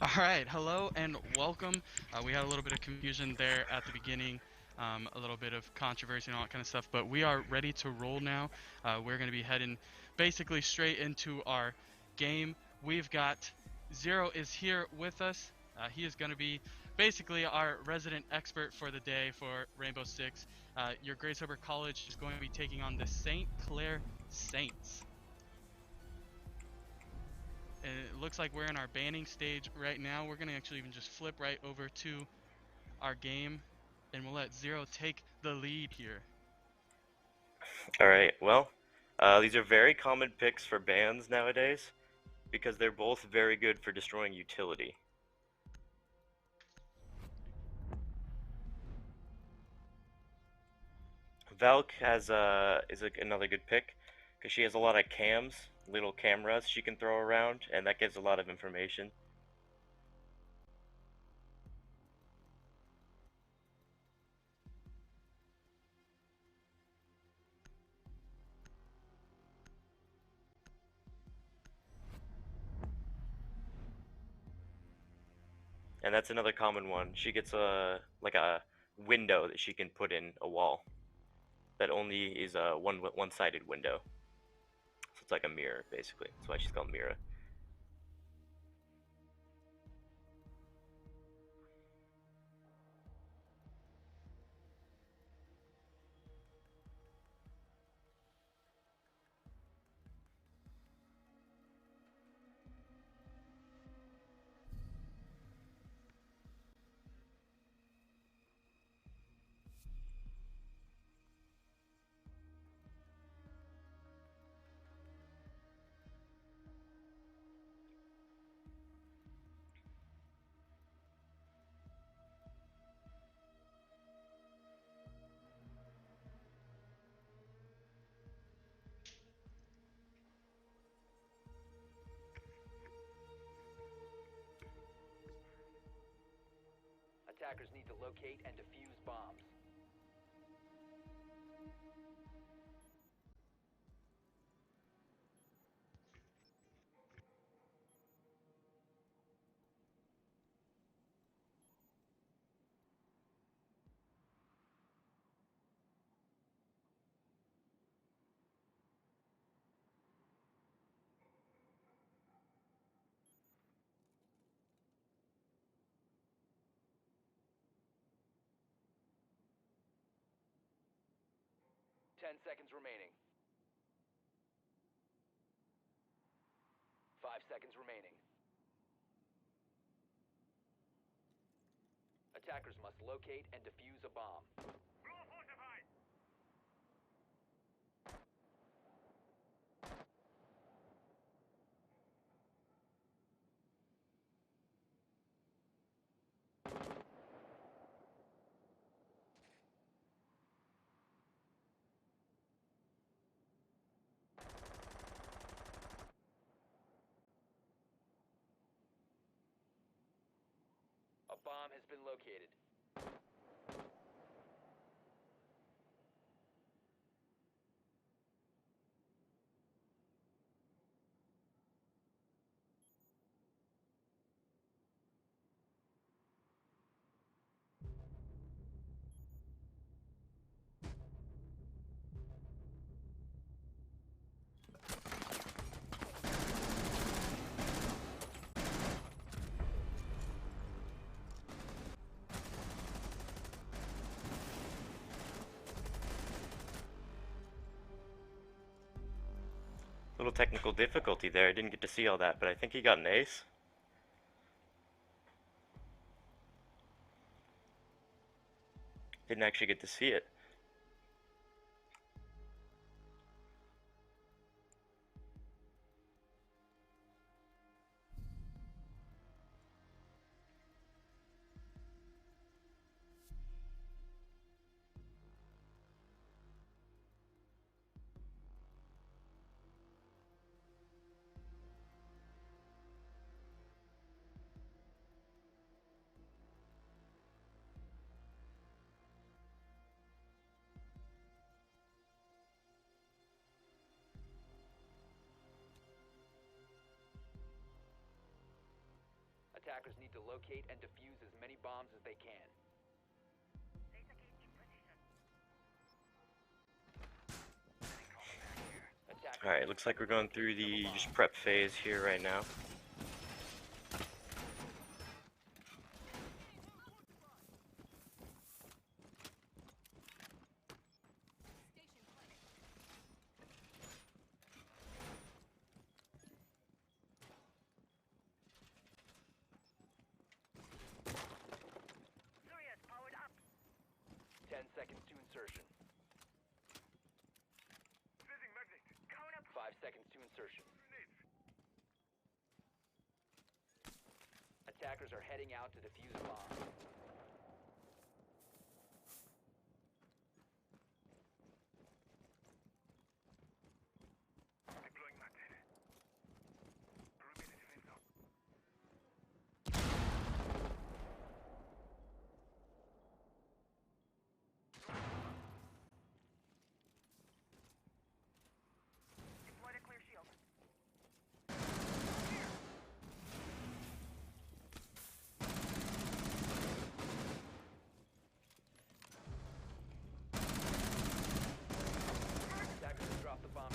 All right, hello and welcome. We had a little bit of confusion there at the beginning, a little bit of controversy and all that kind of stuff, but we are ready to roll now. We're going to be heading basically straight into our game. We've got Zero is here with us. He is going to be basically our resident expert for the day for Rainbow Six. Your Grace Harbor College is going to be taking on the St. Clair Saints. And it looks like we're in our banning stage right now. We're going to actually even just flip right over to our game, and we'll let Zero take the lead here. Alright, well, these are very common picks for bans nowadays, because they're both very good for destroying utility. Valk is another good pick, because she has a lot of cams, little cameras she can throw around, and that gives a lot of information. And that's another common one. She gets a window that she can put in a wall that only is a one-sided window. So it's like a mirror, basically. That's why she's called Mira. Attackers need to locate and defuse bombs. Ten seconds remaining. 5 seconds remaining. Attackers must locate and defuse a bomb. A bomb has been located. Little technical difficulty there. I didn't get to see all that, but I think he got an ace. Didn't actually get to see it. Attackers need to locate and defuse as many bombs as they can. Alright, looks like we're going through the just prep phase here right now. Up. 10 seconds to insertion. 5 seconds to insertion. Attackers are heading out to defuse a bomb. Drop the bomb.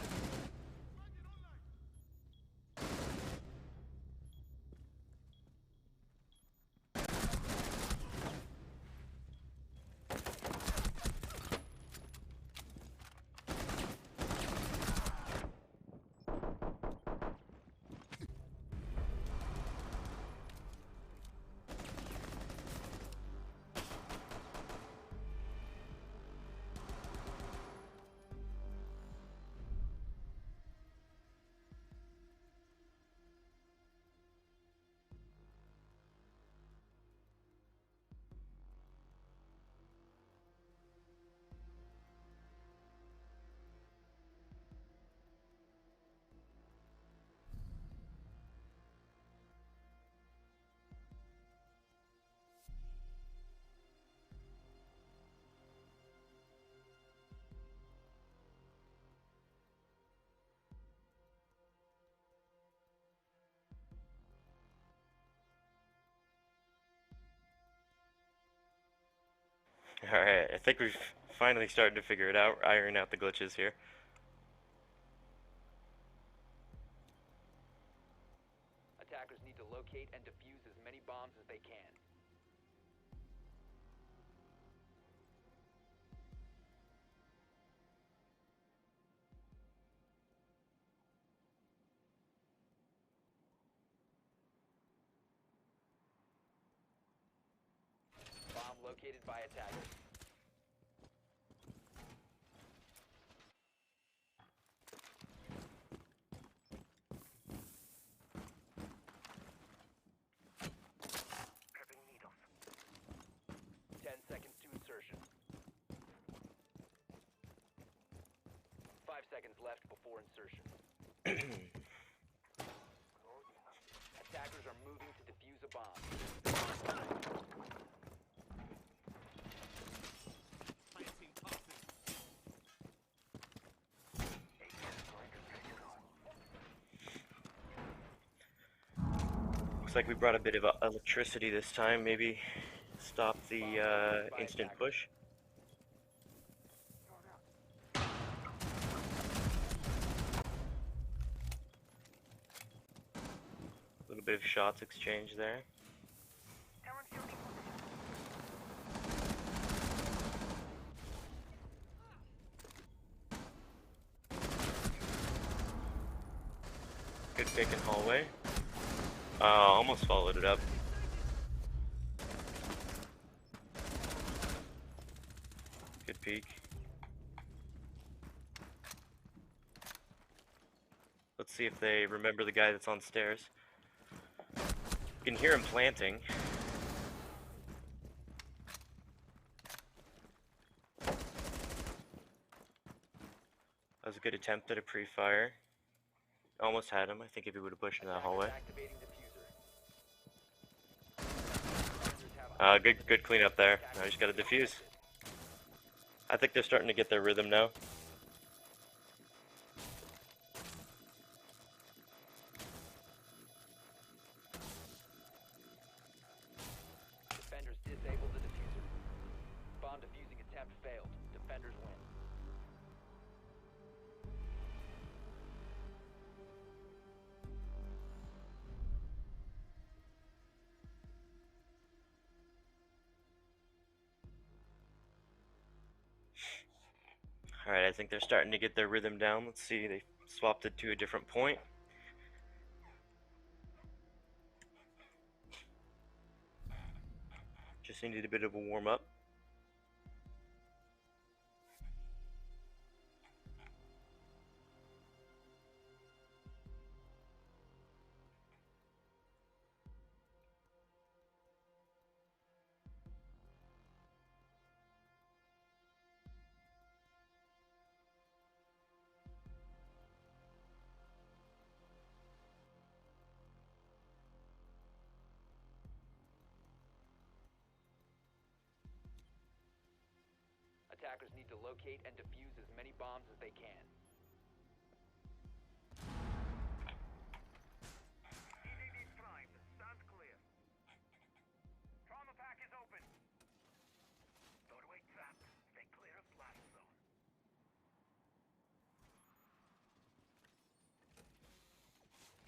Alright, I think we've finally started to figure it out, iron out the glitches here. Attackers need to locate and defuse as many bombs as they can. Bomb located by attackers. Prepping needles. 10 seconds to insertion. 5 seconds left before insertion. Attackers are moving to defuse a bomb. Looks like we brought a bit of electricity this time, maybe stop the instant push. A little bit of shots exchanged there. Good pick in hallway. Almost followed it up. Good peek. Let's see if they remember the guy that's on stairs. You can hear him planting. That was a good attempt at a pre-fire. Almost had him. I think if he would have pushed into that hallway. Good cleanup there. Now we just gotta defuse. I think they're starting to get their rhythm now. attempt failed. Defenders win. Alright, I think they're starting to get their rhythm down. Let's see, they swapped it to a different point. Just needed a bit of a warm up. Attackers need to locate and defuse as many bombs as they can. EDD primed. Stand clear. Trauma pack is open. Doorway trapped. Stay clear of blast zone.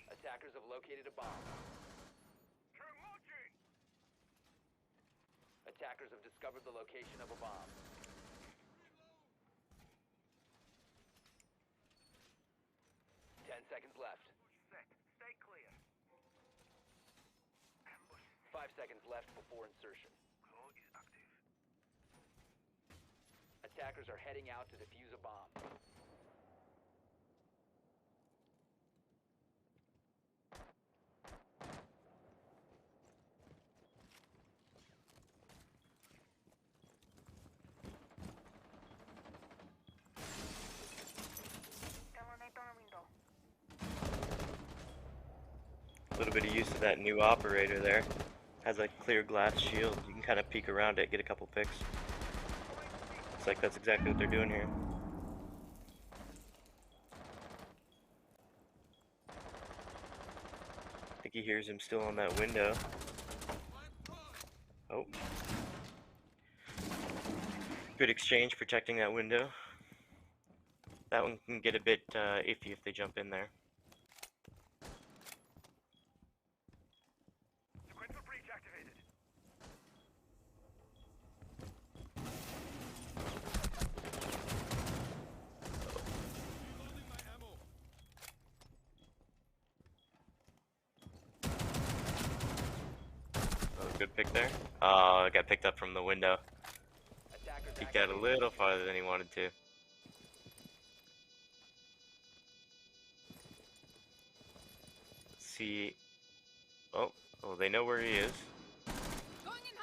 Attackers have located a bomb. Attackers have discovered the location of a bomb. Seconds left. Set. Stay clear. Ambush. 5 seconds left before insertion. Code is active. Attackers are heading out to defuse a bomb. A little bit of use of that new operator there. Has a clear glass shield. You can kind of peek around it, get a couple picks. Looks like that's exactly what they're doing here. I think he hears him still on that window. Oh. Good exchange protecting that window. That one can get a bit iffy if they jump in there. Sequential breach activated. Reloading my ammo. Oh, good pick there. Got picked up from the window. He got a little farther than he wanted to. Let's see. Oh, they know where he is. Going in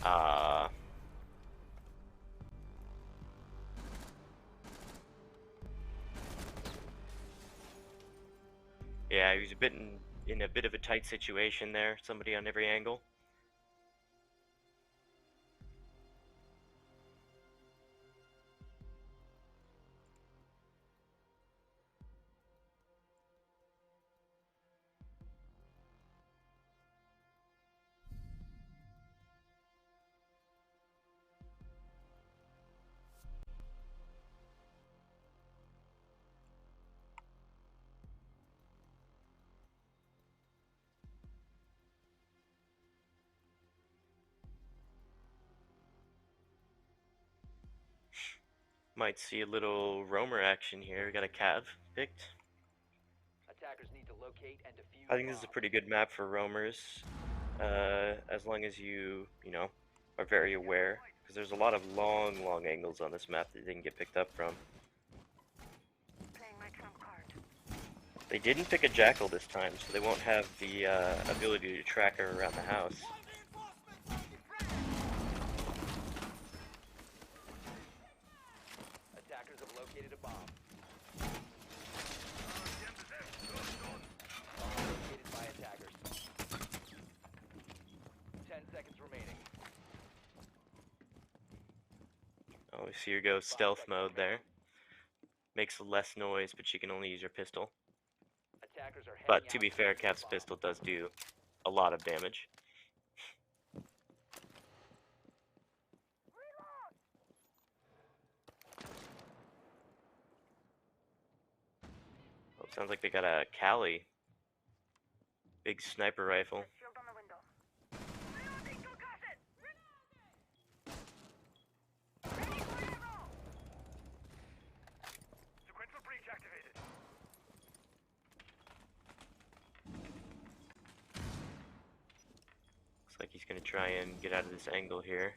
hot. Yeah, he was a bit in a bit of a tight situation there. Somebody on every angle. Might see a little roamer action here. We got a Cav picked. Attackers need to locate and defuse. I think this is a pretty good map for roamers, as long as you know, are very aware, because there's a lot of long angles on this map that they can get picked up from. Playing my trump card. They didn't pick a Jackal this time, so they won't have the ability to track her around the house. Attackers have located a bomb. Bomb located by attackers. 10 seconds remaining. Oh, we see her go stealth mode there. Makes less noise, but she can only use her pistol. Attackers are heading But to out be fair, defuse Cap's the bomb. pistol does do a lot of damage. Sounds like they got a Cali. Big sniper rifle. Shield on the window. Reloading concussion! Ready for ammo! Sequential breach activated. Looks like he's gonna try and get out of this angle here.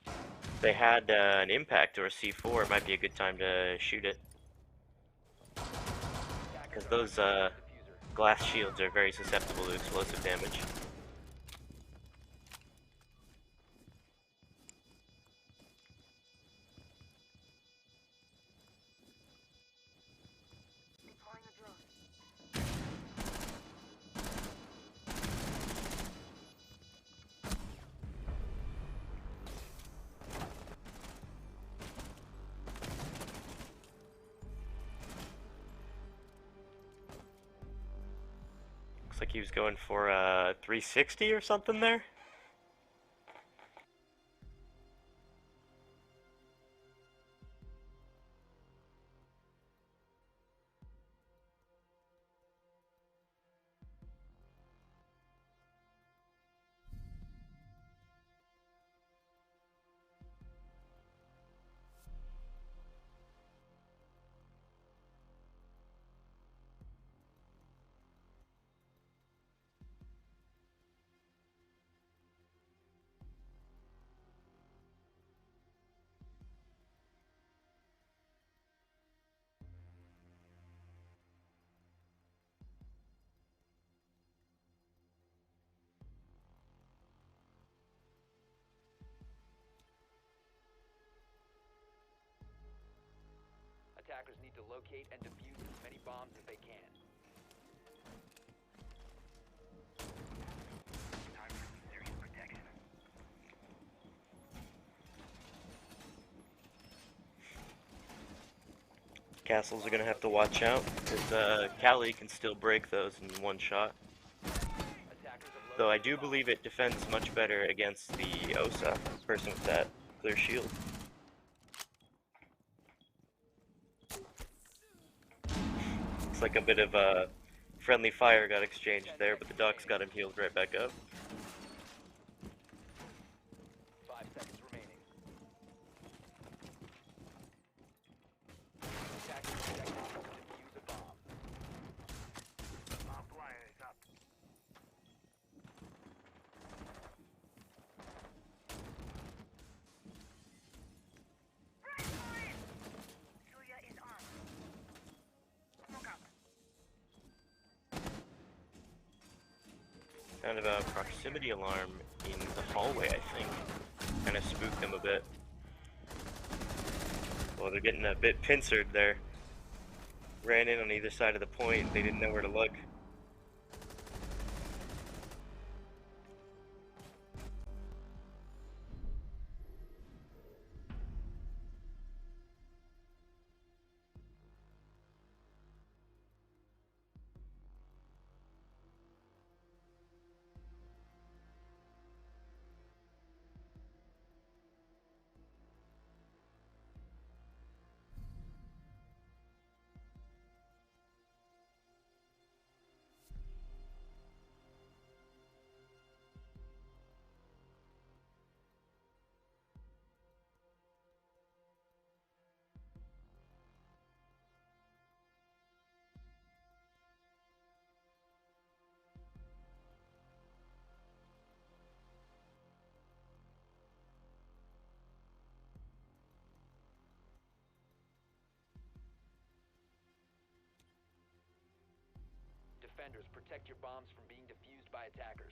If they had an impact or a C4, it might be a good time to shoot it. Because those glass shields are very susceptible to explosive damage. Deploying a drone. Looks like he was going for a 360 or something there. Attackers need to locate and defuse as many bombs as they can. Time for some serious protection. Castles are gonna have to watch out, because Cali can still break those in one shot. Attackers have Though I located do bombs. believe it defends much better against the OSA, person with that clear shield. Looks like a bit of a friendly fire got exchanged there, but the ducks got him healed right back up. 5 seconds remaining. Attackers detected. Defuse a bomb. Bomb flyer is up. Ready for it! Julia is armed. Smoke out. Kind of a proximity alarm in the hallway, I think. Kind of spooked them a bit. Well, they're getting a bit pincered there. Ran in on either side of the point, they didn't know where to look. Defenders, protect your bombs from being defused by attackers.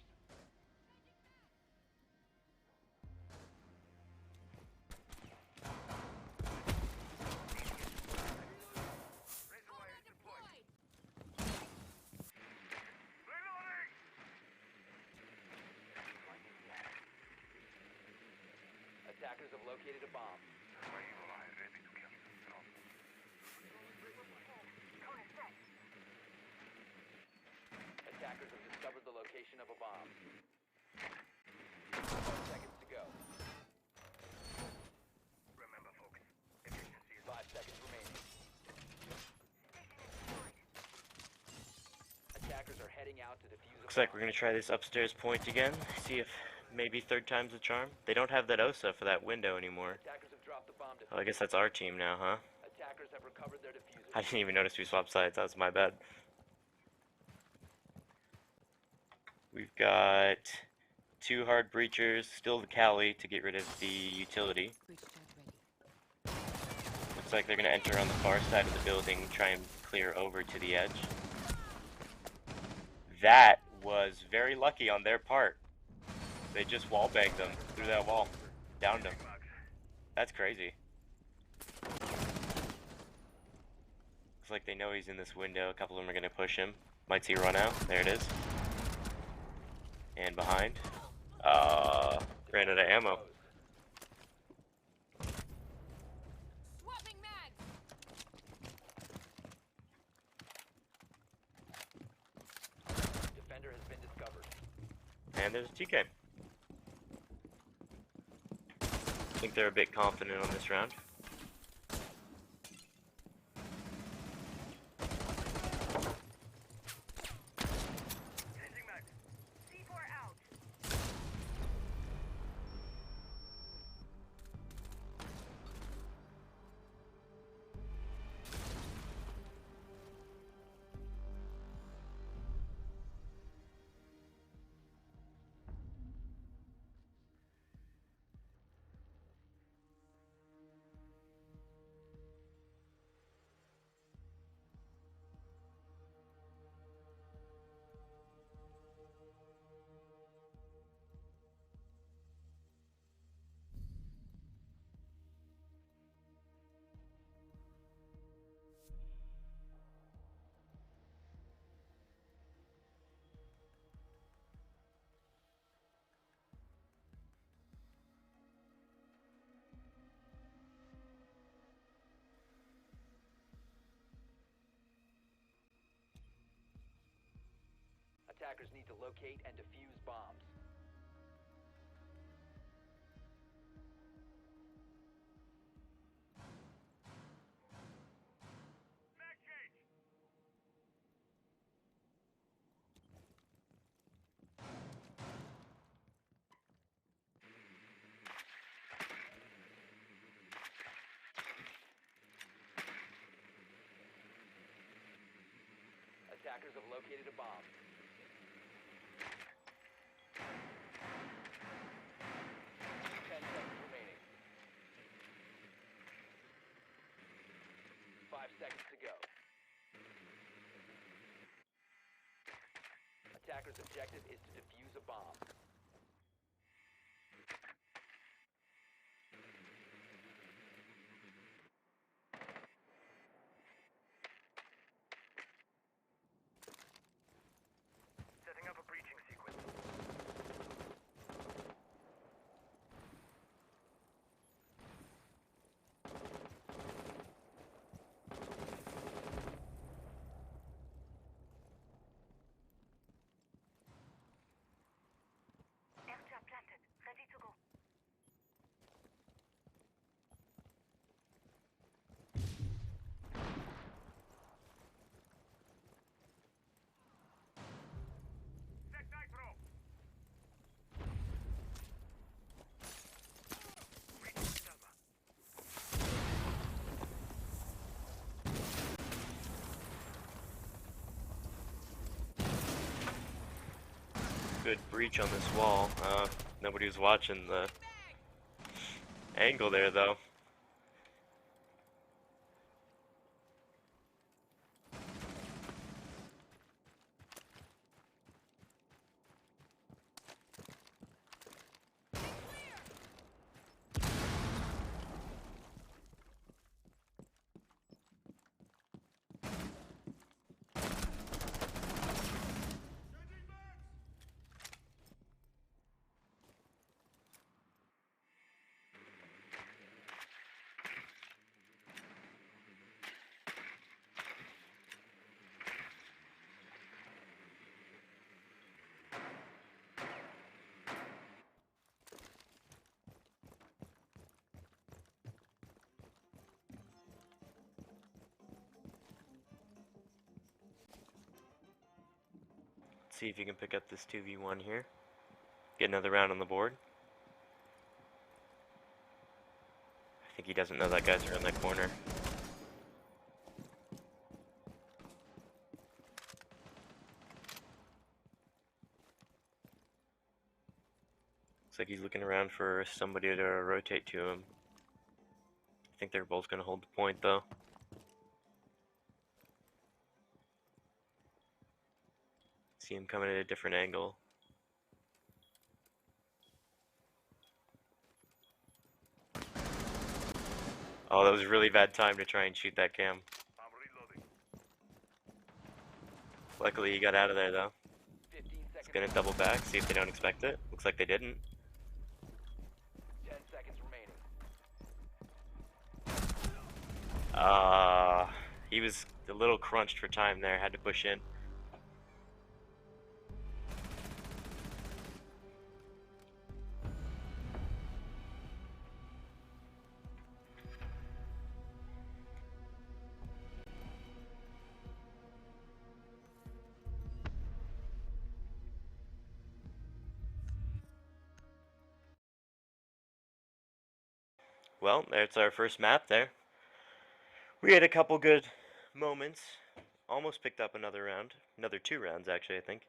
Razor wire is deployed. Reloading! Attackers have located a bomb. Razor wire ready to kill. Drop. Cone set. Attackers have discovered the location of a bomb. 12 seconds to go. Remember, folks, efficiency is 5 seconds remaining. heading out to defuse a Looks like bomb. we're gonna try this upstairs point again. See if maybe third time's the charm. They don't have that OSA for that window anymore. Attackers have dropped the bomb Oh, I guess diffuser. that's our team now, huh? Attackers have recovered their diffuser. I didn't even notice we swapped sides. That was my bad. We've got 2 hard breachers, still the Cali to get rid of the utility. Looks like they're gonna enter on the far side of the building, try and clear over to the edge. That was very lucky on their part. They just wallbanged them through that wall. Downed them. That's crazy. Looks like they know he's in this window. A couple of them are gonna push him. Might see run out. There it is. And behind. Ran out of ammo. Swapping mags. Defender has been discovered. And there's a TK. I think they're a bit confident on this round. Changing mag. C4 out. Attackers need to locate and defuse bombs. Mag change. Attackers have located a bomb. 10 seconds remaining. 5 seconds to go. Attackers' objective is to defuse a bomb. Setting up a breaching sequence. Air trap planted. Ready to go. Set nitro. Breaching Selma. Good breach on this wall. Nobody was watching the angle there, though. Let's see if you can pick up this 2v1 here. Get another round on the board. I think he doesn't know that guy's around that corner. Looks like he's looking around for somebody to rotate to him. I think they're both going to hold the point, though. See him coming at a different angle. Oh, that was a really bad time to try and shoot that cam. I'm reloading. Luckily, he got out of there, though. 15 He's seconds. going to double back, see if they don't expect it. Looks like they didn't. 10 seconds remaining. He was a little crunched for time there, had to push in. Well, there's our first map there. We had a couple good moments. Almost picked up another round. Another 2 rounds, actually, I think.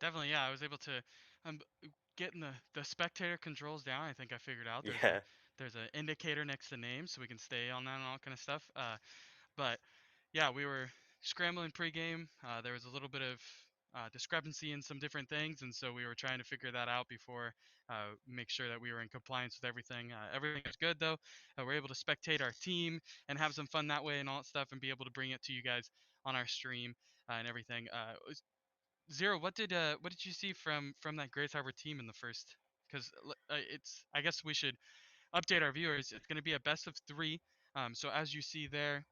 Definitely, yeah. I was able to getting the spectator controls down. I think I figured out Yeah. there's an indicator next to names, so we can stay on that and all kind of stuff. But yeah, we were scrambling pregame. There was a little bit of discrepancy in some different things, and so we were trying to figure that out before make sure that we were in compliance with everything. Everything was good though. We're able to spectate our team and have some fun that way and all that stuff, and be able to bring it to you guys on our stream and everything. Zero, what did you see from that Grace Harbor team in the first? Because it's I guess we should update our viewers. It's going to be a best of 3. So as you see there,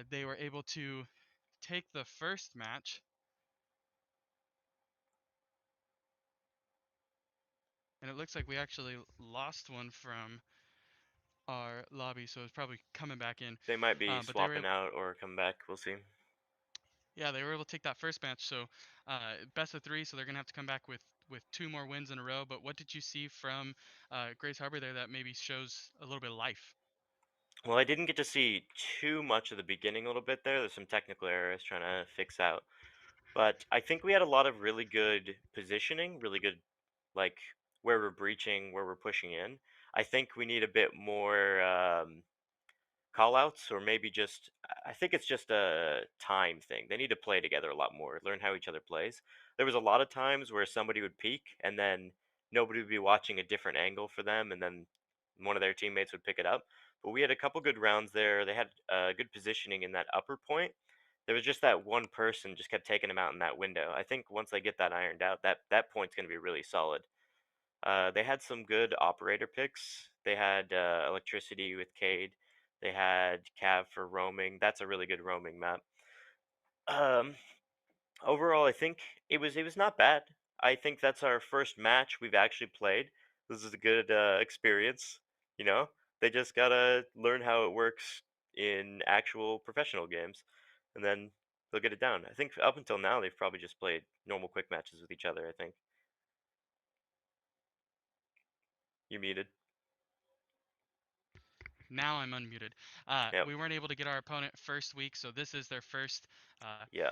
they were able to take the first match, and it looks like we actually lost one from our lobby, so it's probably coming back in. They might be But they were swapping out or come back. We'll see. yeah, they were able to take that first match. So best of 3, so they're gonna have to come back with 2 more wins in a row. But what did you see from Grace Harbor there that maybe shows a little bit of life? Well, I didn't get to see too much of the beginning a little bit there. There's some technical errors trying to fix out. But I think we had a lot of really good positioning, really good, like, where we're breaching, where we're pushing in. I think we need a bit more call outs, or maybe just, I think it's just a time thing. They need to play together a lot more, learn how each other plays. There was a lot of times where somebody would peek and then nobody would be watching a different angle for them, and then one of their teammates would pick it up. But we had a couple good rounds there. They had good positioning in that upper point. There was just that one person just kept taking them out in that window. I think once they get that ironed out, that point's going to be really solid. They had some good operator picks. They had electricity with Cade. They had Cav for roaming. That's a really good roaming map. Um, Overall, I think it was not bad. I think that's our first match we've actually played. This is a good experience. You know, they just gotta learn how it works in actual professional games, and then they'll get it down. I think up until now they've probably just played normal quick matches with each other. I think you're muted. Now I'm unmuted. Yep. We weren't able to get our opponent first week, so this is their first Yeah.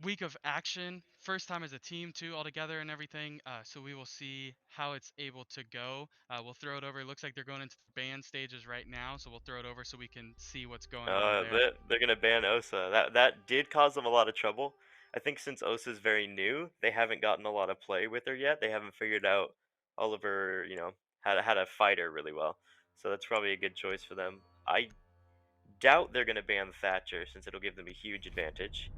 week of action. First time as a team too, all together and everything. So we will see how it's able to go. We'll throw it over. It looks like they're going into the band stages right now, so we'll throw it over so we can see what's going on there. They're gonna ban Osa. That did cause them a lot of trouble. I think since Osa's very new, they haven't gotten a lot of play with her yet. They haven't figured out all of her, how to fight her really well. So that's probably a good choice for them. I doubt they're gonna ban Thatcher since it'll give them a huge advantage.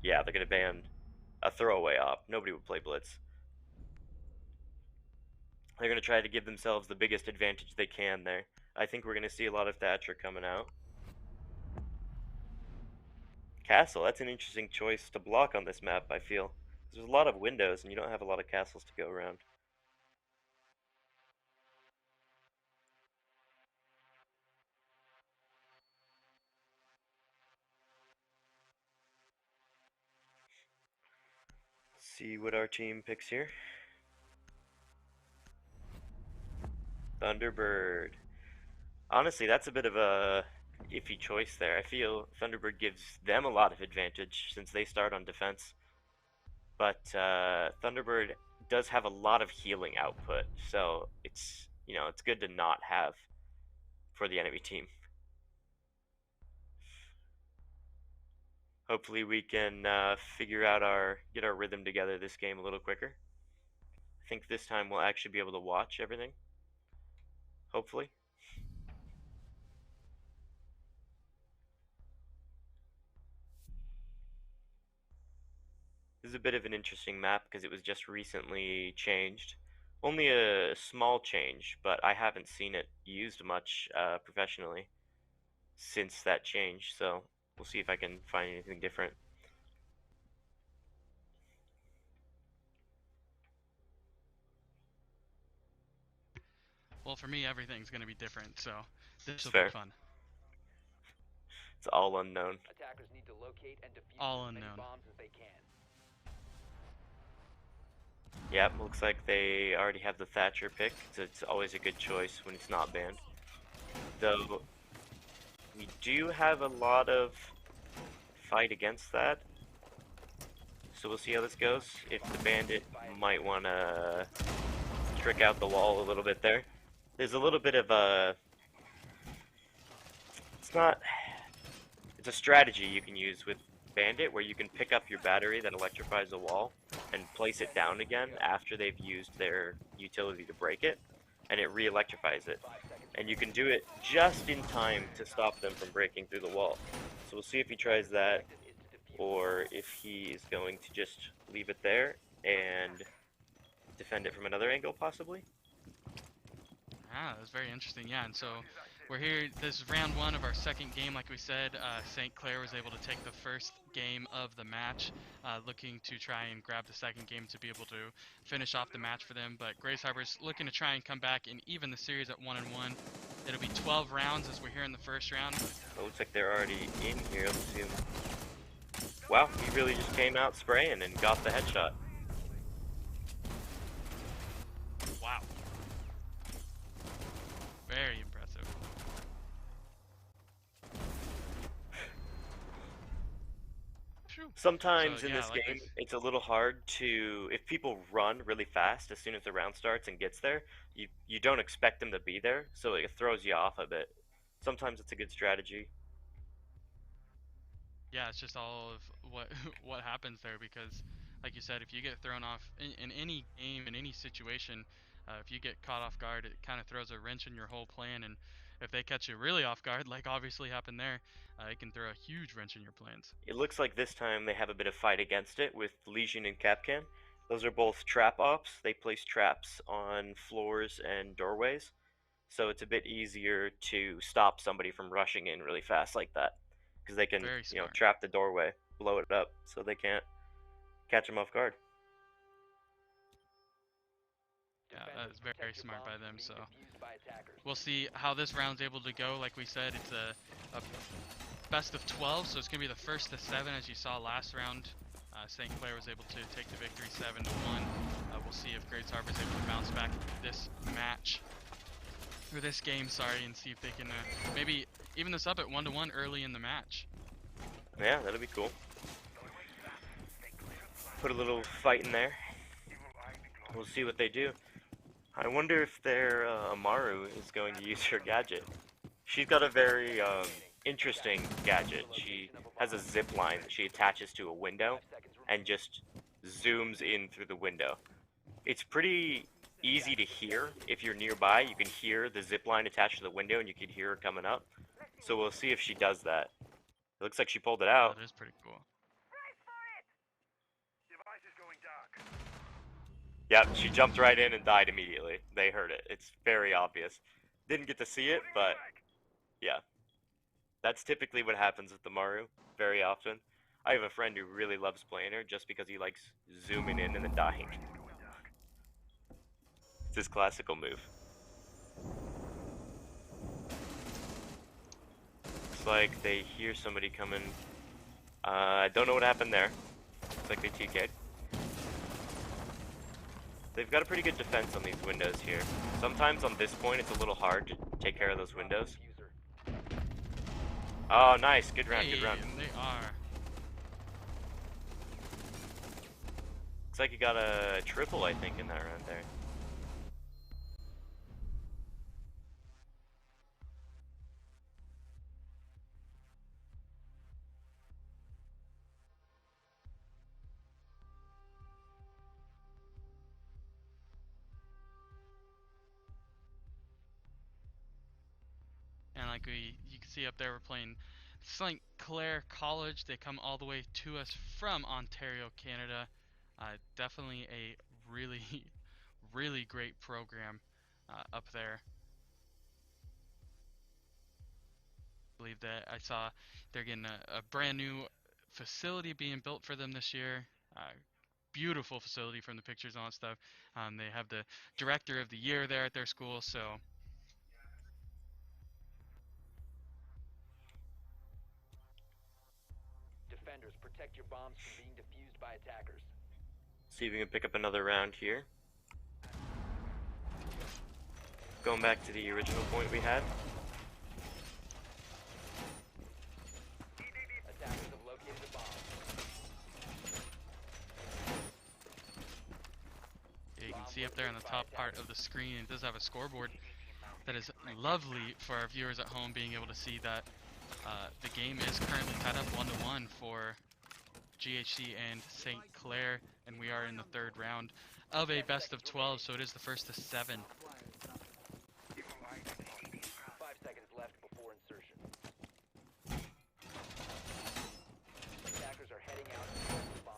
Yeah, they're gonna ban a throwaway op. Nobody would play Blitz. They're gonna try to give themselves the biggest advantage they can there. I think we're gonna see a lot of Thatcher coming out. Castle, that's an interesting choice to block on this map, I feel. There's a lot of windows and you don't have a lot of castles to go around. see what our team picks here. Thunderbird. Honestly, that's a bit of a iffy choice there. I feel Thunderbird gives them a lot of advantage since they start on defense. But Thunderbird does have a lot of healing output, so it's it's good to not have for the enemy team. Hopefully we can figure out get our rhythm together this game a little quicker. I think this time we'll actually be able to watch everything. Hopefully. This is a bit of an interesting map because it was just recently changed. Only a small change, but I haven't seen it used much professionally since that change, so we'll see if I can find anything different. Well, for me, everything's going to be different, so this It's will be fair. fun. It's all unknown. Attackers need to locate and defuse All as many unknown. bombs as they can. Yep, looks like they already have the Thatcher pick. It's always a good choice when it's not banned. Though, we do have a lot of fight against that. So we'll see how this goes. If the bandit might want to trick out the wall a little bit there. There's a little bit of a... It's a strategy you can use with Bandit where you can pick up your battery that electrifies the wall and place it down again after they've used their utility to break it, and it re-electrifies it. And you can do it just in time to stop them from breaking through the wall. So we'll see if he tries that, or if he is going to just leave it there and defend it from another angle, possibly. Ah, that was very interesting. Yeah, and so we're here. This is round one of our second game. Like we said, St. Clair was able to take the first game of the match, looking to try and grab the second game to be able to finish off the match for them. But Grace Harbor's looking to try and come back and even the series at 1-1. It'll be 12 rounds as we're here in the first round. It looks like they're already in here. Let's see him. Wow, he really just came out spraying and got the headshot. Wow. Very impressive. Phew. Sometimes So, in yeah, this like game, this- it's a little hard to, if people run really fast as soon as the round starts and gets there, you don't expect them to be there, so it throws you off a bit. Sometimes it's a good strategy. Yeah, it's just all of what what happens there because, like you said, if you get thrown off in any game, in any situation, if you get caught off guard, it kind of throws a wrench in your whole plan. And if they catch you really off guard, like obviously happened there, it can throw a huge wrench in your plans. It looks like this time they have a bit of fight against it with Legion and Capcan. Those are both trap ops. They place traps on floors and doorways, so it's a bit easier to stop somebody from rushing in really fast like that, because they can, Very smart. trap the doorway, blow it up, so they can't catch them off guard. Yeah, that is very, very smart by them. So By attackers. we'll see how this round's able to go. Like we said, it's a best of 12, so it's gonna be the first to 7, as you saw last round. St. Clair was able to take the victory 7-1. We'll see if Grace Harbor is able to bounce back this match, or this game, sorry, and see if they can maybe even this up at 1-1 early in the match. Yeah, that'll be cool. Put a little fight in there. We'll see what they do. I wonder if their Amaru is going to use her gadget. She's got a very interesting gadget. She has a zip line that she attaches to a window and just zooms in through the window. It's pretty easy to hear if you're nearby. You can hear the zip line attached to the window and you can hear her coming up. So we'll see if she does that. It looks like she pulled it out. That is pretty cool. Device is going dark. Yep, she jumped right in and died immediately. They heard it. It's very obvious. Didn't get to see it, but yeah. That's typically what happens with the Maru very often. I have a friend who really loves playing her just because he likes zooming in and then dying. It's his classical move. Looks like they hear somebody coming. I don't know what happened there. Looks like they TK'd. They've got a pretty good defense on these windows here. Sometimes on this point it's a little hard to take care of those windows. Diffuser. Oh, nice. Good round, Hey, good round. and they are. Looks like you got a triple, I think, in that round there. And like you can see up there, we're playing St. Clair College. They come all the way to us from Ontario, Canada. Definitely a really, really great program up there. I believe that I saw they're getting a brand new facility being built for them this year. Beautiful facility from the pictures and all that stuff. They have the director of the year there at their school, so Defenders, protect your bombs from being defused by attackers. See if we can pick up another round here. Going back to the original point we had. Attackers have located a bomb. yeah, you can see up there on the top part of the screen, it does have a scoreboard that is lovely for our viewers at home, being able to see that the game is currently tied up 1-1 for GHC and St. Clair, and we are in the third round of a best of 12, so it is the first of 7. 5 seconds left before insertion. Attackers are heading out to the bomb.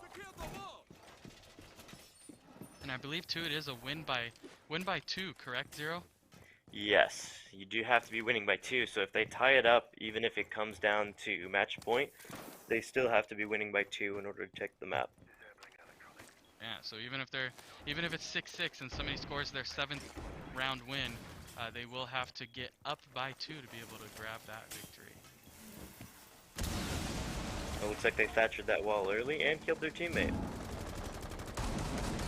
And I believe too it is a win by 2, correct, Zero? Yes, you do have to be winning by 2, so if they tie it up, even if it comes down to match point, they still have to be winning by 2 in order to take the map. Yeah, so even if it's 6-6 and somebody scores their 7th round win, they will have to get up by 2 to be able to grab that victory. It looks like they Thatchered that wall early and killed their teammate.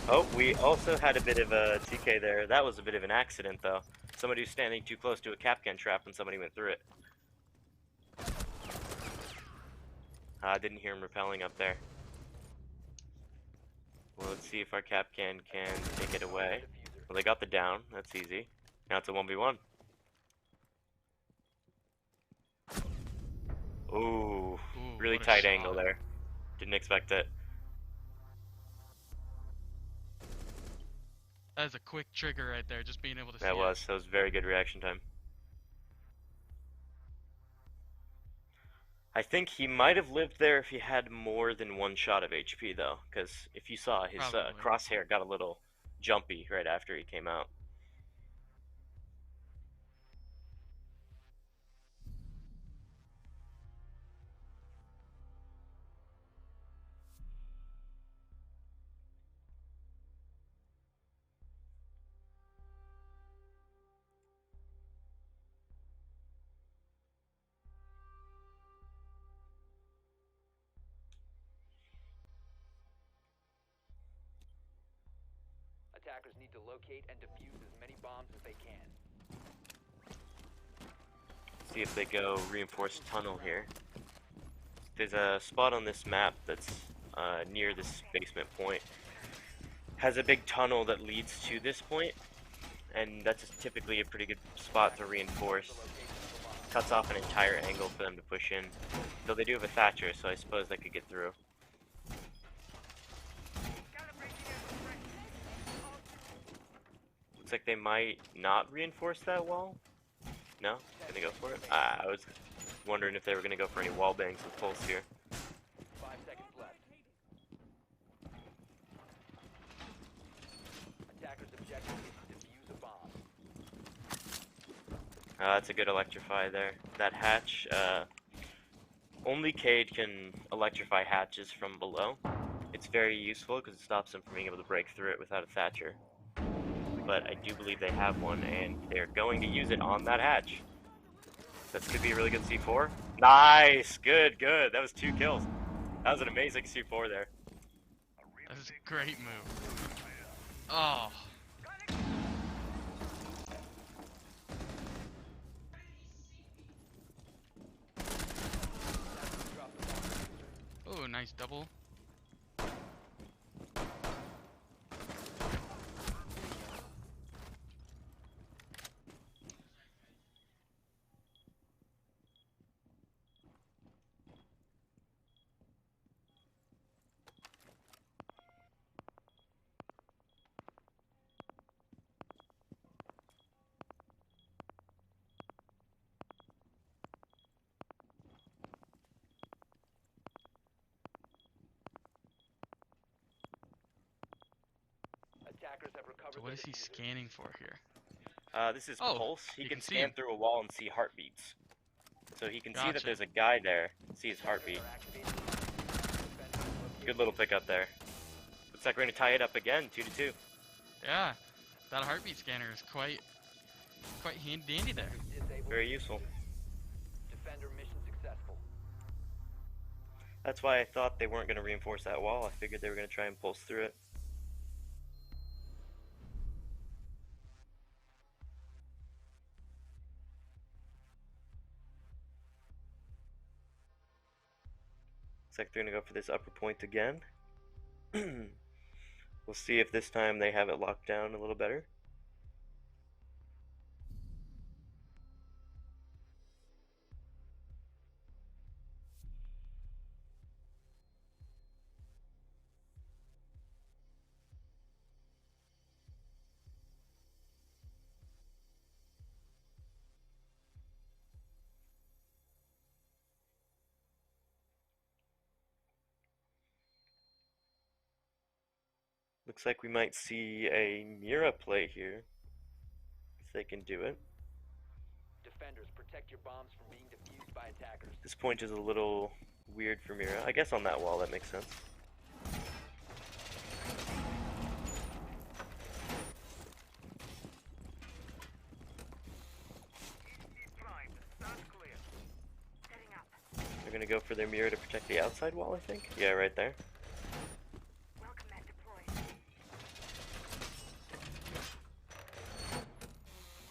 Oh, we also had a bit of a TK there. That was a bit of an accident, though. Somebody was standing too close to a Capcan trap when somebody went through it. I didn't hear him rappelling up there. Well, let's see if our Capcan can take it away. Well, they got the down. That's easy. Now it's a 1v1. Ooh, Ooh, really what a tight shot. angle there. Didn't expect it. That is a quick trigger right there, just being able to see That was very good reaction time. I think he might have lived there if he had more than 1 shot of HP, though, because if you saw, his Probably. crosshair got a little jumpy right after he came out. Attackers need to locate and defuse as many bombs as they can. See if they go reinforced tunnel here. There's a spot on this map that's near this basement point. Has a big tunnel that leads to this point, and that's typically a pretty good spot to reinforce. Cuts off an entire angle for them to push in. Though they do have a Thatcher, so I suppose they could get through. Looks like they might not reinforce that wall. No? Gonna go for it? I was wondering if they were gonna go for any wall bangs with pulse here. 5 seconds left. Attackers' objective is to defuse a bomb. That's a good electrify there. That hatch, only Cade can electrify hatches from below. It's very useful because it stops them from being able to break through it without a Thatcher. But I do believe they have one, and they're going to use it on that hatch. This could be a really good C4. Nice! Good, good. That was 2 kills. That was an amazing C4 there. That is a great move. Oh, Drop the bomb diffuser. oh, nice double. Attackers have recovered So what the is he diffuser. scanning for here? This is Oh, Pulse. He you can can see scan him. through a wall and see heartbeats. So he can see that Gotcha. there's a guy there, see his Attackers heartbeat. are activating the defenders located Good little the pickup there. Looks like we're gonna tie it up again, 2-2. Yeah, that heartbeat scanner is quite dandy there. diffuser. Disable Very the useful. diffuser. Defender mission successful. That's why I thought they weren't gonna reinforce that wall. I figured they were gonna try and pulse through it. Looks like they're gonna go for this upper point again. We'll see if this time they have it locked down a little better. Looks like we might see a Mira play here, if they can do it. Defenders, protect your bombs from being defused by attackers. This point is a little weird for Mira. I guess on that wall that makes sense. East primed. Stand clear. Setting up. They're gonna go for their Mira to protect the outside wall, I think. Yeah, right there. Welcome mat deployed.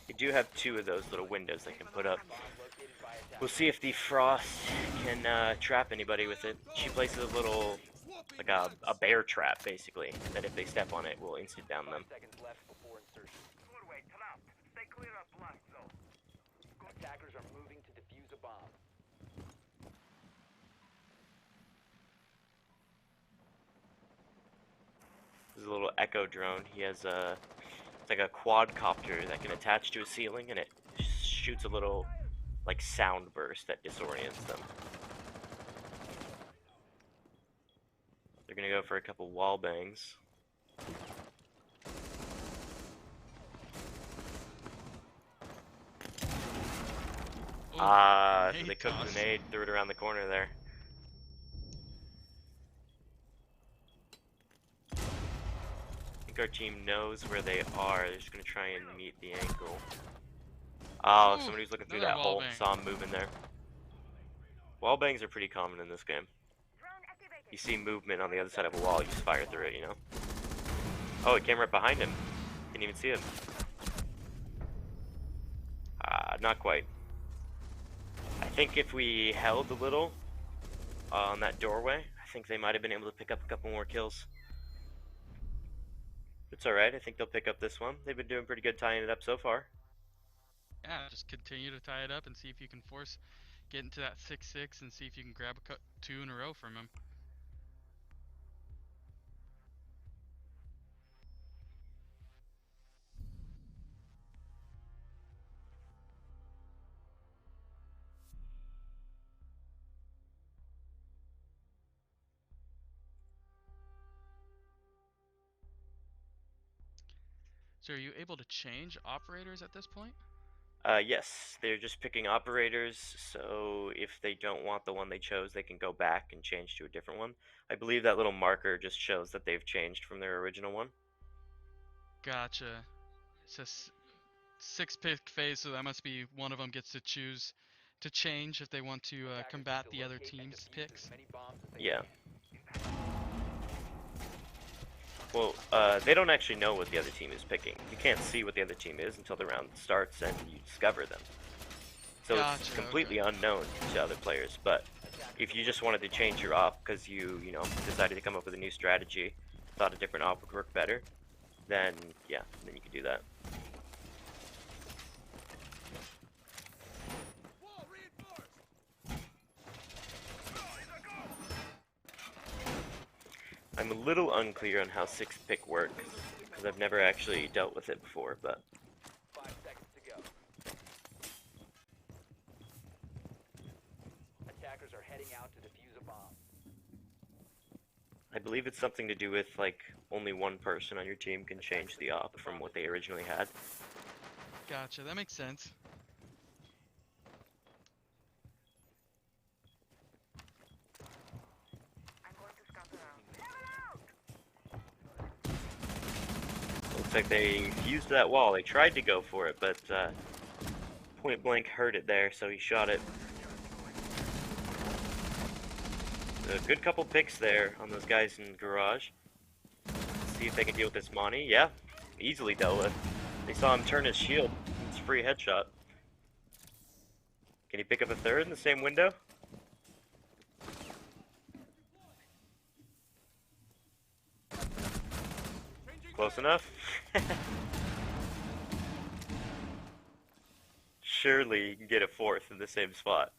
You do have two of those little windows they can put up. Bomb located by attackers. We'll see if the Frost can trap anybody with it. She places a little, like a bear trap, basically, that if they step on it, will instant down them. 5 seconds left before insertion. Doorway trapped. Stay clear of blast zone. Attackers are moving to defuse a bomb. There's a little echo drone. He has it's like a quadcopter that can attach to a ceiling, and it shoots a little, like, sound burst that disorients them. They're gonna go for a couple wall bangs. Oh, So grenade they cooked the toss. grenade, threw it around the corner there. I think our team knows where they are. They're just gonna try and meet the angle. Oh, Ooh, somebody's looking through another that wall hole. bang. Saw him moving there. Wall bangs are pretty common in this game. Drone activated. You see movement on the other side of a wall, you just fire through it, you know? Oh, it came right behind him. Didn't even see him. Not quite. I think if we held a little on that doorway, I think they might have been able to pick up a couple more kills. It's alright, I think they'll pick up this one. They've been doing pretty good tying it up so far. Yeah, just continue to tie it up and see if you can get into that 6-6 and see if you can grab two in a row from him. So are you able to change operators at this point? Yes, they're just picking operators, so if they don't want the one they chose, they can go back and change to a different one. I believe that little marker just shows that they've changed from their original one. Gotcha. It's a 6-pick phase, so that must be one of them gets to choose to change if they want to Attackers combat need to the other locate and team's defuse picks. as many bombs as they Yeah. can. Well, they don't actually know what the other team is picking. You can't see what the other team is until the round starts and you discover them. So it's Gotcha, completely okay. unknown to other players. But if you just wanted to change your op because you know, decided to come up with a new strategy, thought a different op would work better, then yeah, then you could do that. I'm a little unclear on how 6-pick works because I've never actually dealt with it before, but 5 seconds to go. Attackers are heading out to defuse a bomb. I believe it's something to do with like only one person on your team can change the op from what they originally had. Gotcha, that makes sense. I'm going to scout around. Looks like they fused that wall. They tried to go for it, but point blank heard it there, so he shot it. A good couple picks there on those guys in garage. Let's see if they can deal with this Monty. Yeah, easily dealt with. They saw him turn his shield. It's a free headshot. Can he pick up a third in the same window? Close enough. Surely you can get a fourth in the same spot.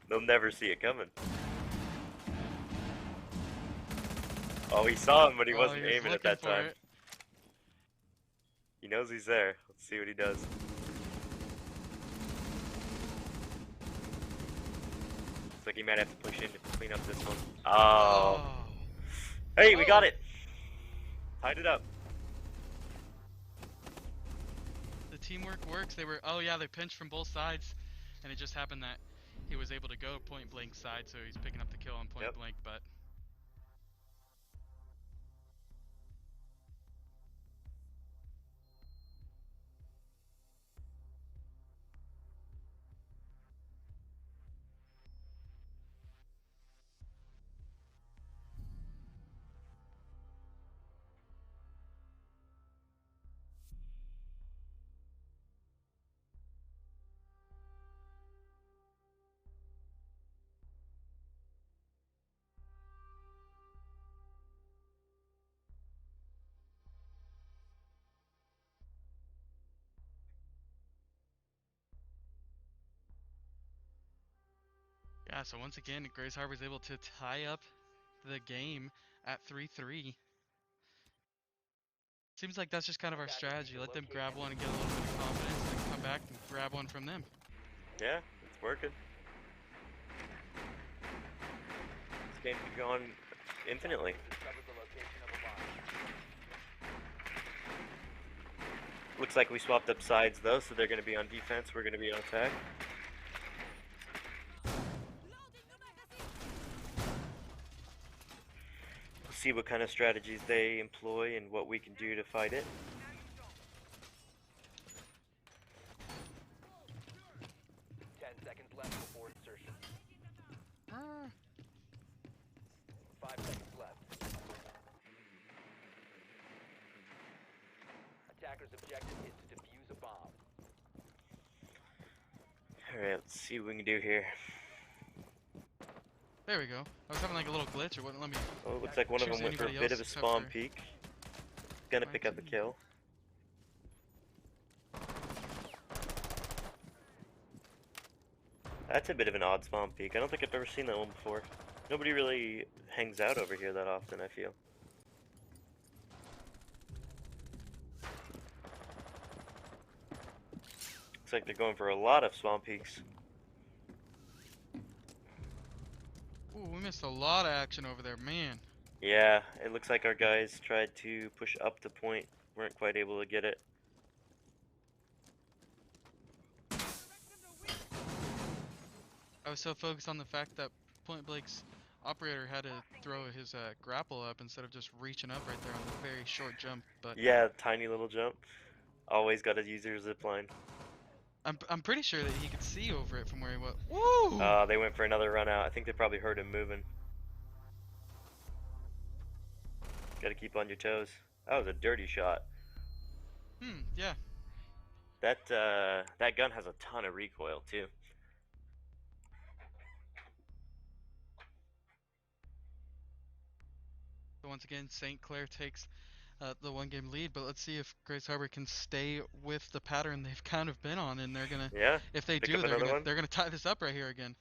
They'll never see it coming. Oh, he saw him, but he wasn't he was aiming at looking that for time. it. He knows he's there. Let's see what he does. Looks like he might have to push in to clean up this one. Oh. Hey, we got Oh. it! Tied it up. The teamwork works. They were, oh yeah, they pinched from both sides, and it just happened that he was able to go point blank side, so he's picking up the kill on point Yep. blank. But yeah, so once again, Grace Harbor's able to tie up the game at 3-3. Seems like that's just kind of our strategy. Let them grab one and get a little bit of confidence, and then come back and grab one from them. Yeah, it's working. This game could go on infinitely. Discovered the location of a bomb. Looks like we swapped up sides though, so they're going to be on defense, we're going to be on attack. We'll see what kind of strategies they employ and what we can do to fight it. Seconds left before insertion. 5 seconds left. Attacker's objective is to defuse a bomb. Alright, let's see what we can do here. There we go. I was having like a little glitch. It wouldn't let me. Oh, it looks like one of choose them went for a anybody bit of a else except spawn for- peek. Gonna pick up a kill. That's a bit of an odd spawn peek. I don't think I've ever seen that one before. Nobody really hangs out over here that often, I feel. Looks like they're going for a lot of spawn peeks. Ooh, we missed a lot of action over there, man. Yeah, it looks like our guys tried to push up the point, weren't quite able to get it. I was so focused on the fact that Point Blake's operator had to throw his grapple up instead of just reaching up right there on the very short jump. But Yeah, tiny little jump. Always gotta use your zip line. I'm pretty sure that he could see over it from where he was. Woo! They went for another run out. I think they probably heard him moving. Gotta keep on your toes. That was a dirty shot. Yeah. That gun has a ton of recoil too. So once again, St. Clair takes the one-game lead, but let's see if Grace Harbor can stay with the pattern they've kind of been on, and they're gonna, Yeah. if they Pick do, up another one. they're gonna tie this up right here again.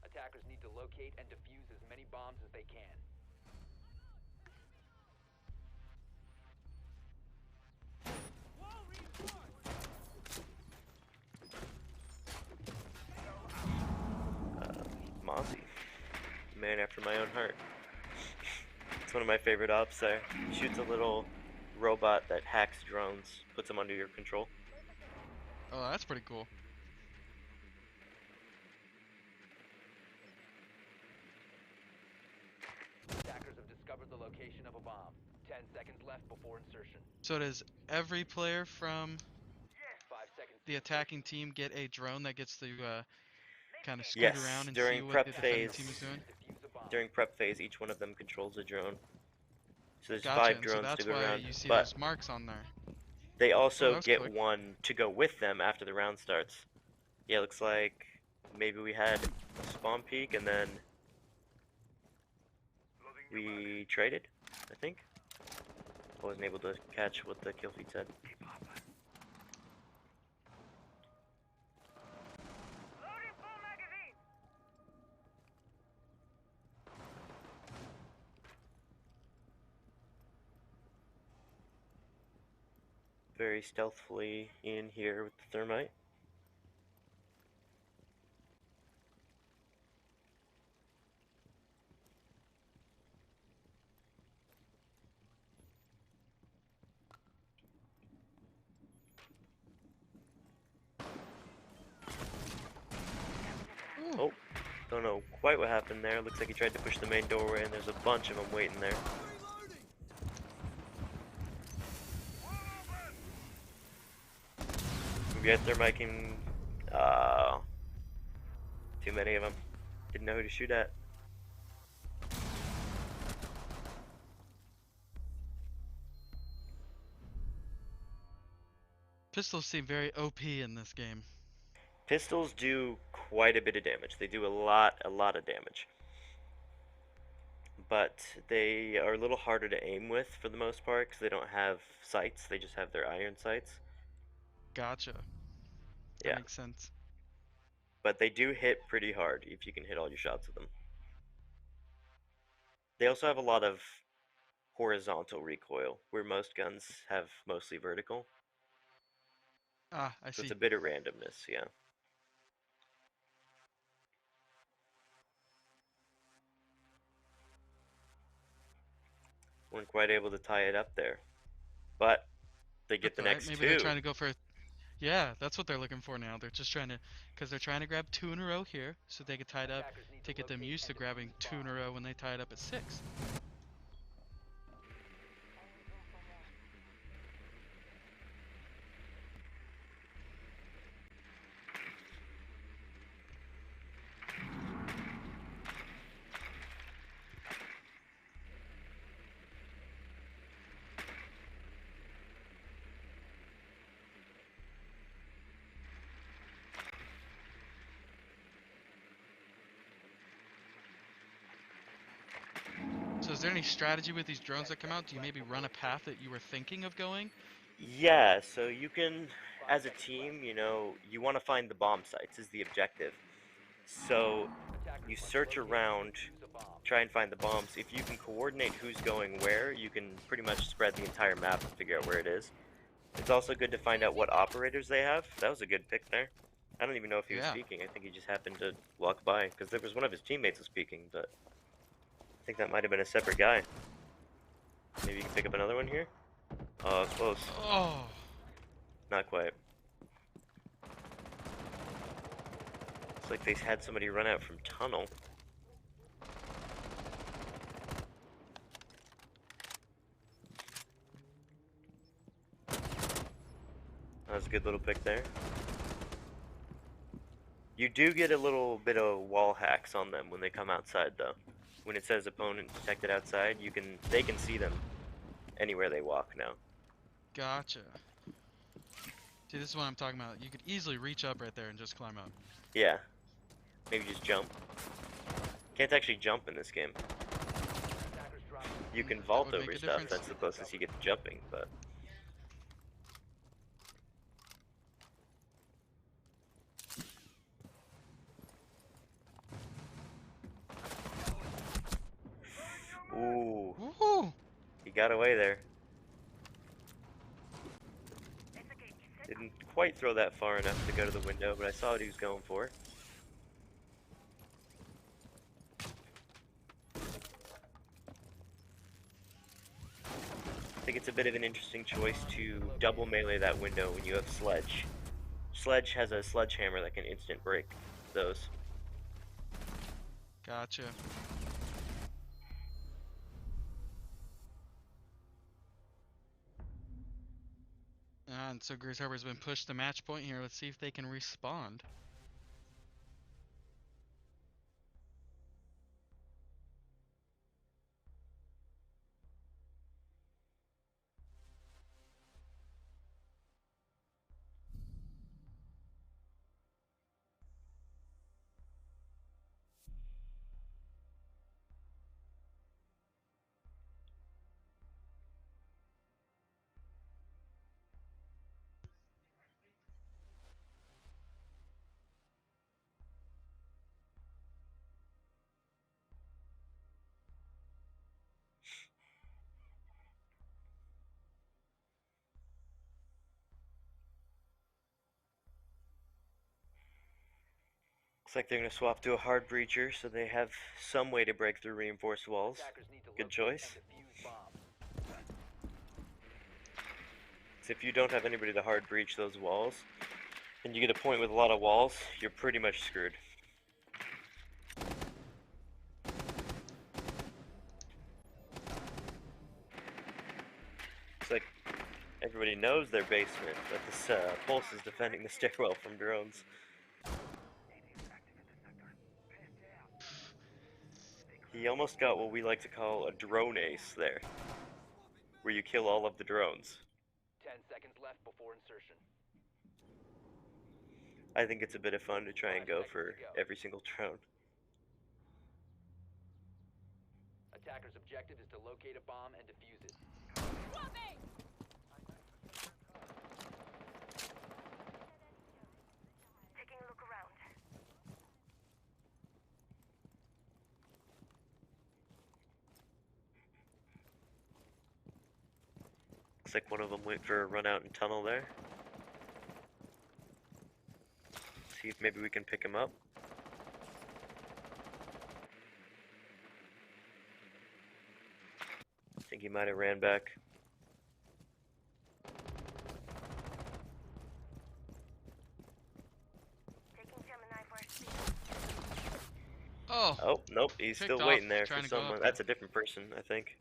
Attackers need to locate and defuse as many bombs as they can. Mozzie. Man after my own heart. It's one of my favorite ops there. Shoots a little robot that hacks drones, puts them under your control. Oh, that's pretty cool. Attackers have discovered the location of a bomb. 10 seconds left before insertion. So does every player from 5 seconds. the attacking team get a drone that gets to kind of scoot Yes, around and during see what prep the defending phase. team is doing? Defuse a bomb. During prep phase, each one of them controls a drone. So there's Gotcha, 5 and so drones to that's go why around. you see But those marks on there. they Oh, also that was get quick. one to go with them after the round starts. Yeah, looks like maybe we had a spawn peek and then we traded, I think. I wasn't able to catch what the kill feed said. Loading full magazine. Very stealthily in here with the thermite. Ooh. Oh, don't know quite what happened there. Looks like he tried to push the main doorway and there's a bunch of them waiting there. We got thermite can... too many of them. Didn't know who to shoot at. Pistols seem very OP in this game. Pistols do quite a bit of damage. They do a lot of damage. But they are a little harder to aim with for the most part because they don't have sights. They just have their iron sights. Gotcha. That Yeah. makes sense. But they do hit pretty hard if you can hit all your shots with them. They also have a lot of horizontal recoil, where most guns have mostly vertical. Ah, I So see. it's a bit of randomness, yeah. Weren't quite able to tie it up there. But they get That's the alright. next Maybe two. they're trying to go for. Yeah, that's what they're looking for now. They're just trying to, because they're trying to grab 2 in a row here, so they get tied up Attackers need to get them locate used to and grabbing defuse 2 in a bombs. row when they tie it up at 6. So is there any strategy with these drones that come out? Do you maybe run a path that you were thinking of going? Yeah, so you can, as a team, you know, you want to find the bomb sites is the objective. So Attackers you must search locate and around, defuse a bomb. try and find the bombs. If you can coordinate who's going where, you can pretty much spread the entire map and figure out where it is. It's also good to find out what operators they have. That was a good pick there. I don't even know if he was Yeah. speaking. I think he just happened to walk by, because there was one of his teammates was speaking, but I think that might have been a separate guy. Maybe you can pick up another one here? Oh, close. Oh, Not quite. Looks like they had somebody run out from tunnel. That was a good little pick there. You do get a little bit of wall hacks on them when they come outside, though. When it says opponent detected outside, they can see them anywhere they walk now. Gotcha. See, this is what I'm talking about. You could easily reach up right there and just climb up. Yeah. Maybe just jump. Can't actually jump in this game. Attackers dropping. You can That vault would make over a stuff. difference. That's the closest you get to jumping, but ooh, Woohoo! he got away there. Didn't quite throw that far enough to go to the window, but I saw what he was going for. I think it's a bit of an interesting choice to double melee that window when you have Sledge. Sledge has a sledgehammer that can instant break those. Gotcha. And so Grizz Harbor's been pushed to match point here. Let's see if they can respond. Looks like they're going to swap to a hard breacher, so they have some way to break through reinforced walls. Attackers need to Good locate choice. and defuse bomb. 'Cause if you don't have anybody to hard breach those walls, and you get a point with a lot of walls, you're pretty much screwed. Looks like everybody knows their basement, but this Pulse is defending the stairwell from drones. He almost got what we like to call a drone ace there, where you kill all of the drones. 10 seconds left before insertion. I think it's a bit of fun to try and 5 go seconds for to go. every single drone. Attackers' objective is to locate a bomb and defuse it. Taking a look around. Looks like one of them went for a run out and tunnel there. See if maybe we can pick him up. I think he might have ran back. Taking Gemini for a spin. Oh! Oh, nope, he's Picked still off, waiting there trying for to go up someone. there. That's a different person, I think.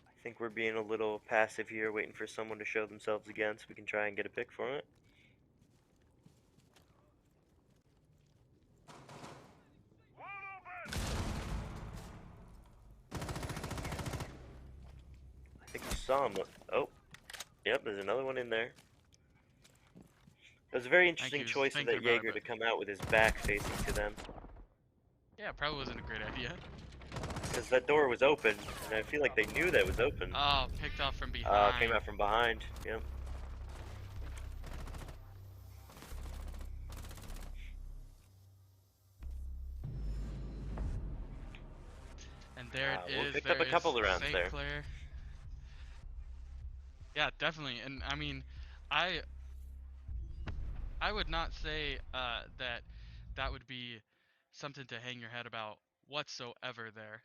I think we're being a little passive here, waiting for someone to show themselves again so we can try and get a pick from it. I think you saw him. Oh, yep, there's another one in there. It was a very interesting was choice of thinking that about it, Jaeger to but- come out with his back facing to them. Yeah, probably wasn't a great idea. Because that door was open, and I feel like they knew that it was open. Oh, picked off from behind. Came out from behind, yep. And there it Well, is. picked up There a couple is of rounds St. there. Clair. Yeah, definitely. And I mean, I would not say that would be something to hang your head about whatsoever there.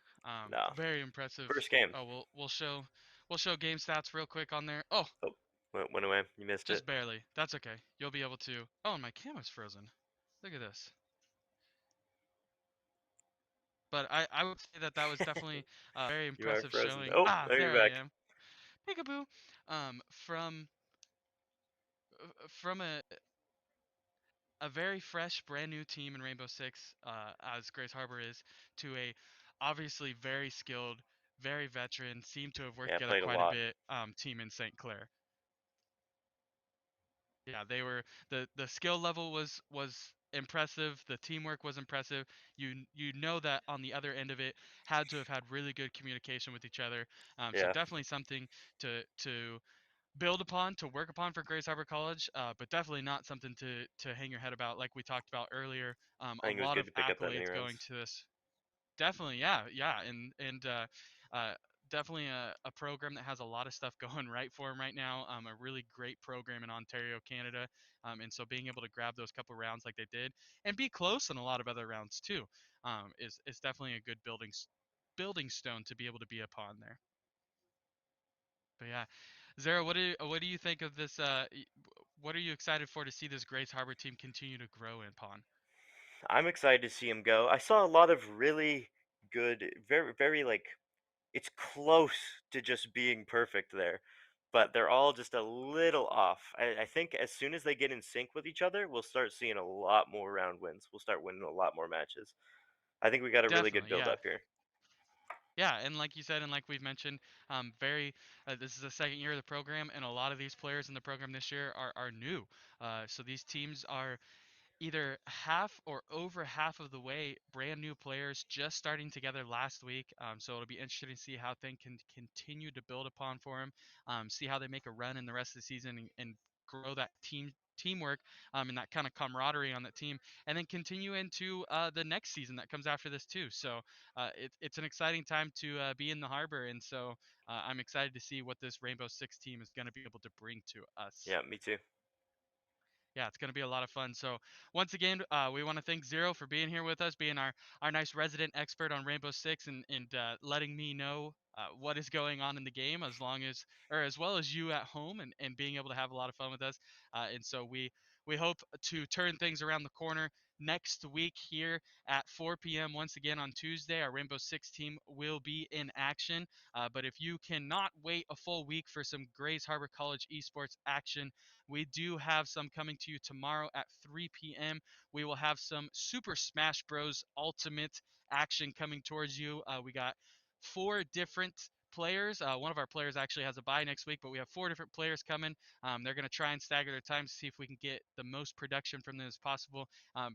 No. Very impressive. First game. Oh, we'll show game stats real quick on there. Oh, Oh, went away. You missed it. just barely. That's okay. You'll be able to. Oh, and my camera's frozen. Look at this. But I would say that was definitely a very You are impressive frozen. showing. Oh, Ah, now you're there I back. am. Peekaboo. From a very fresh, brand new team in Rainbow Six, as Grace Harbor is, to a obviously very skilled, very veteran, seem to have worked Yeah, together played a quite a lot. bit, team in St. Clair. Yeah, they were the skill level was impressive. The teamwork was impressive. You know that on the other end of it had to have had really good communication with each other. So Yeah, definitely something to build upon, to work upon for Grace Harbor College, but definitely not something to hang your head about, like we talked about earlier. I A think it was lot good of to pick up that many accolades going rounds. to this. Definitely, yeah, yeah, and uh, definitely a program that has a lot of stuff going right for him right now. A really great program in Ontario, Canada, and so being able to grab those couple rounds like they did and be close in a lot of other rounds too, is definitely a good building stone to be able to be upon there. But yeah, Zara, what do you think of this? What are you excited for to see this Grace Harbor team continue to grow upon? I'm excited to see him go. I saw a lot of really good, very like it's close to just being perfect there, but they're all just a little off. I think as soon as they get in sync with each other, we'll start seeing a lot more round wins. We'll start winning a lot more matches. I think we got a really good Definitely, build yeah. up here. Yeah, and like you said, and like we've mentioned, very this is the second year of the program, and a lot of these players in the program this year are new. So these teams are either half or over half of the way brand new players just starting together last week. So it'll be interesting to see how things can continue to build upon for them, see how they make a run in the rest of the season and grow that teamwork, and that kind of camaraderie on that team, and then continue into the next season that comes after this too. So it's an exciting time to be in the harbor, and so I'm excited to see what this Rainbow Six team is going to be able to bring to us. Yeah, me too. Yeah, it's going to be a lot of fun. So once again, we want to thank Zero for being here with us, being our nice resident expert on Rainbow Six, and letting me know what is going on in the game, as well as you at home, and being able to have a lot of fun with us. And so we hope to turn things around the corner next week here at 4 p.m. Once again on Tuesday, our Rainbow Six team will be in action. But if you cannot wait a full week for some Grays Harbor College esports action, we do have some coming to you tomorrow at 3 p.m. We will have some Super Smash Bros. Ultimate action coming towards you. We got 4 different players. One of our players actually has a bye next week, but we have 4 different players coming. They're going to try and stagger their times to see if we can get the most production from them as possible.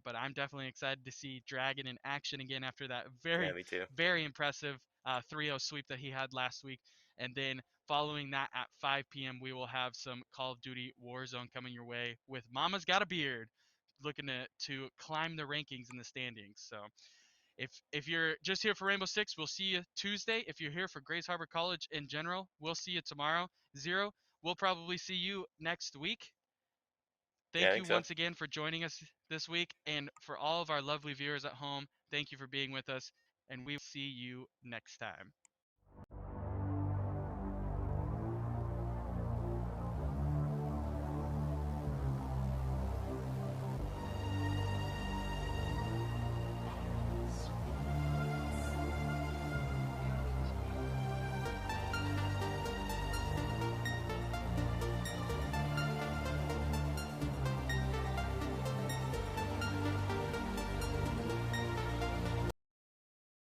But I'm definitely excited to see Dragon in action again after that Yeah, very, me too. very impressive 3-0 sweep that he had last week. And then following that at 5 p.m., we will have some Call of Duty Warzone coming your way with Mama's Got a Beard, looking to climb the rankings in the standings. So if you're just here for Rainbow Six, we'll see you Tuesday. If you're here for Grays Harbor College in general, we'll see you tomorrow. Zero, we'll probably see you next week. Yeah, I Thank you think so. once again for joining us this week. And for all of our lovely viewers at home, thank you for being with us. And we will see you next time.